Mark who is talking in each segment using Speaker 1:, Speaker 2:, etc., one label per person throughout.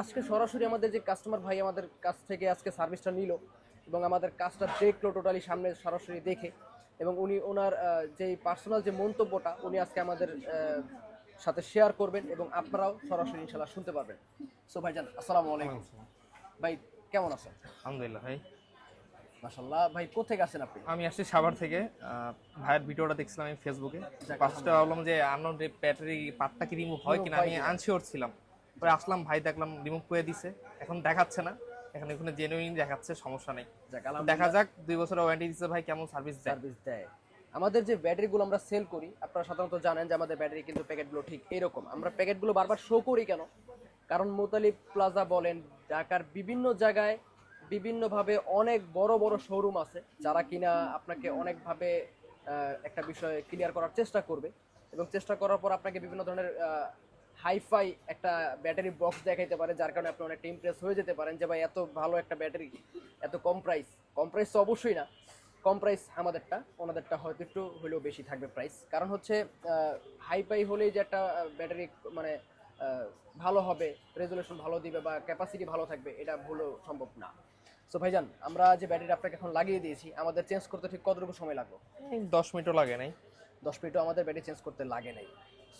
Speaker 1: আজকে সরাসরি আমাদের যে কাস্টমার ভাই আমাদের কাছ থেকে আজকে সার্ভিসটা নিল এবং আমাদের কাজটা দেখলো টোটালি সামনে সরাসরি দেখে, এবং উনি ওনার যেই পার্সোনাল যে মন্তব্যটা উনি আজকে আমাদের সাথে শেয়ার করবেন এবং আপনারাও সরাসরি ইনশাল্লাহ শুনতে পারবেন। সো ভাইজান আসসালামু আলাইকুম। ভাই কেমন আছেন?
Speaker 2: আলহামদুলিল্লাহ ভাই।
Speaker 1: মাশাআল্লাহ। ভাই কোথেকে আছেন আপনি?
Speaker 2: আমি আসছি সাভার থেকে। ভাইয়ের ভিডিওটা দেখছিলাম আমি ফেসবুকে। ফার্স্টে ভাবলাম যে আননোন ব্যাটারি পার্টটা কি রিমুভ হয় কিনা, আমি আনশিওর ছিলাম। পরে আসলাম, ভাই দেখলাম রিমুভ করে দিছে। এখন দেখাচ্ছে না, এখন এখানে জেনুইন দেখাচ্ছে, সমস্যা নেই। দেখা যাক 2 বছরের ওয়ারেন্টি দিচ্ছে ভাই, কেমন সার্ভিস দেয়।
Speaker 1: আমাদের যে ব্যাটারিগুলো আমরা সেল করি, আপনারা সাধারণত জানেন যে আমাদের ব্যাটারি কিন্তু প্যাকেটগুলো ঠিক এরকম। আমরা প্যাকেটগুলো বারবার শো করি কেন? কারণ মুতালিব প্লাজা বলেন, ঢাকার বিভিন্ন জায়গায় বিভিন্নভাবে অনেক বড় বড় শোরুম আছে যারা কিনা আপনাকে অনেকভাবে একটা বিষয় ক্লিয়ার করার চেষ্টা করবে, এবং চেষ্টা করার পর আপনাকে বিভিন্ন ধরনের হাইফাই একটা ব্যাটারি বক্স দেখাইতে পারে, যার কারণে আপনি অনেকটা ইমপ্রেস হয়ে যেতে পারেন যে ভাই এত ভালো একটা ব্যাটারি, এত কম প্রাইস। কম প্রাইস তো অবশ্যই না, কম প্রাইস আমাদেরটা, ওনাদেরটা হয়তো একটু হলেও বেশি থাকবে প্রাইস। কারণ হচ্ছে হাইফাই হলেই যে একটা ব্যাটারি মানে ভালো হবে, রেজুলেশন ভালো দিবে বা ক্যাপাসিটি ভালো থাকবে, এটা ভুলও সম্ভব না। সো ভাইজান, আমরা যে ব্যাটারি আপনাকে এখন লাগিয়ে দিয়েছি, আমাদের চেঞ্জ করতে ঠিক কতটুকু সময় লাগলো?
Speaker 2: 10 মিনিটও লাগে নাই।
Speaker 1: 10 মিনিটও আমাদের ব্যাটারি চেঞ্জ করতে লাগে নাই।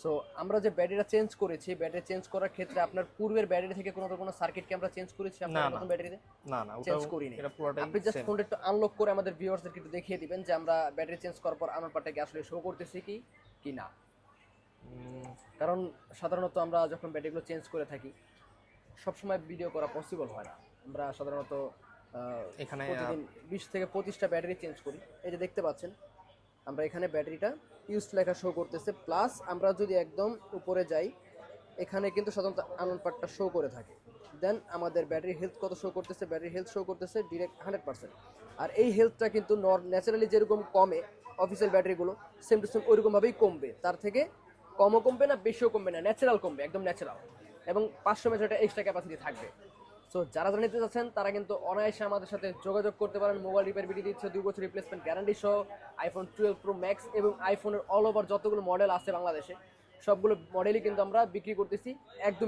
Speaker 1: সো আমরা যে ব্যাটারিটা চেঞ্জ করেছি, ব্যাটারি চেঞ্জ করার ক্ষেত্রে আপনার পূর্বের ব্যাটারি থেকে কোনো সার্কিট কি আমরা চেঞ্জ করেছি আপনার নতুন ব্যাটারিতে?
Speaker 2: না
Speaker 1: চেঞ্জ করিনি।
Speaker 2: এটা পুরোটাই
Speaker 1: আপনি জাস্ট ফোনটা একটু আনলক করে আমাদের ভিউয়ার্সদেরকে একটু দেখিয়ে দিবেন যে আমরা ব্যাটারি চেঞ্জ করার পর আমার পার্টটা কি আসলে শো করতেছি কি না। কারণ সাধারণত আমরা যখন ব্যাটারিগুলো চেঞ্জ করে থাকি সবসময় ভিডিও করা পসিবল হয় না। আমরা সাধারণত
Speaker 2: এখানে
Speaker 1: প্রতিদিন 20 থেকে 25টা ব্যাটারি চেঞ্জ করি। এই যে দেখতে পাচ্ছেন আমরা এখানে ব্যাটারিটা ইউজ লেখা শো করতেছে, প্লাস আমরা যদি একদম উপরে যাই এখানে কিন্তু সাধারণত আনন পার্টটা শো করে থাকে। দেন আমাদের ব্যাটারি হেলথ কত শো করতেছে, ব্যাটারি হেলথ শো করতেছে ডিরেক্ট 100%। আর এই হেলথটা কিন্তু ন্যাচারালি যেরকম কমে অফিসিয়াল ব্যাটারিগুলো, সেম টু সেম ওইরকমভাবেই কমবে, তার থেকে কমও কমবে না বেশিও কমবে না, ন্যাচারাল কমবে, একদম ন্যাচারাল। এবং 500 mAh একটা এক্সট্রা ক্যাপাসিটি থাকবে। সো যারা যারা নিতে চাচ্ছেন তারা কিন্তু অনায়াসে আমাদের সাথে যোগাযোগ করতে পারেন। মোবাইল রিপেয়ারবিলিটি দিচ্ছে 2 বছর রিপ্লেসমেন্ট গ্যারান্টি সহ আইফোন 12 প্রো ম্যাক্স এবং আইফোনের অল ওভার যতগুলো মডেল আছে বাংলাদেশে সবগুলো মডেলই কিন্তু আমরা বিক্রি করতেছি একদম